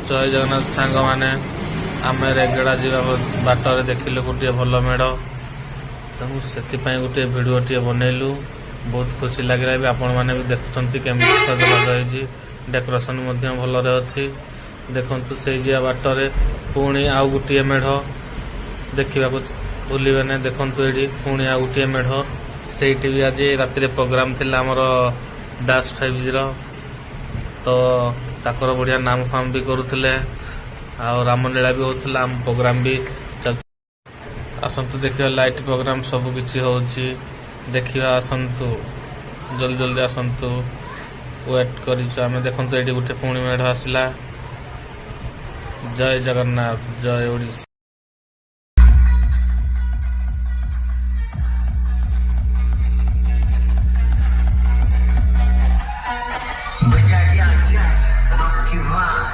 जय जगन्नाथ सांग मैंने आम रेगड़ा जा बाटर देखिलु गोटे भल मेढ़ तेणु से गोटे भिडियो बनइलु बहुत खुशी लगे भी आपण मैंने भी देखुं केमी सजबाज डेकोरेशन भल अच्छी देखु से बाटर पुणी आउ गोटे मेढ़ देखा भूलिए ना देखु ये पुणी आउ गोटे मेढ़ से भी आज राति प्रोग्राम थिला आमर दास 5G तो ताकर बढ़िया नाम फाम भी करुले आ रामलीला भी होता आम प्रोग्राम भी चल आसतु देखिए लाइट प्रोग्राम सब किसी हो देखिए आसतु जल्दी जल्दी आसतु वेट करें देखो ये गोटे पुणी मेढ़ आसला जय जगन्नाथ जय ओडिशा।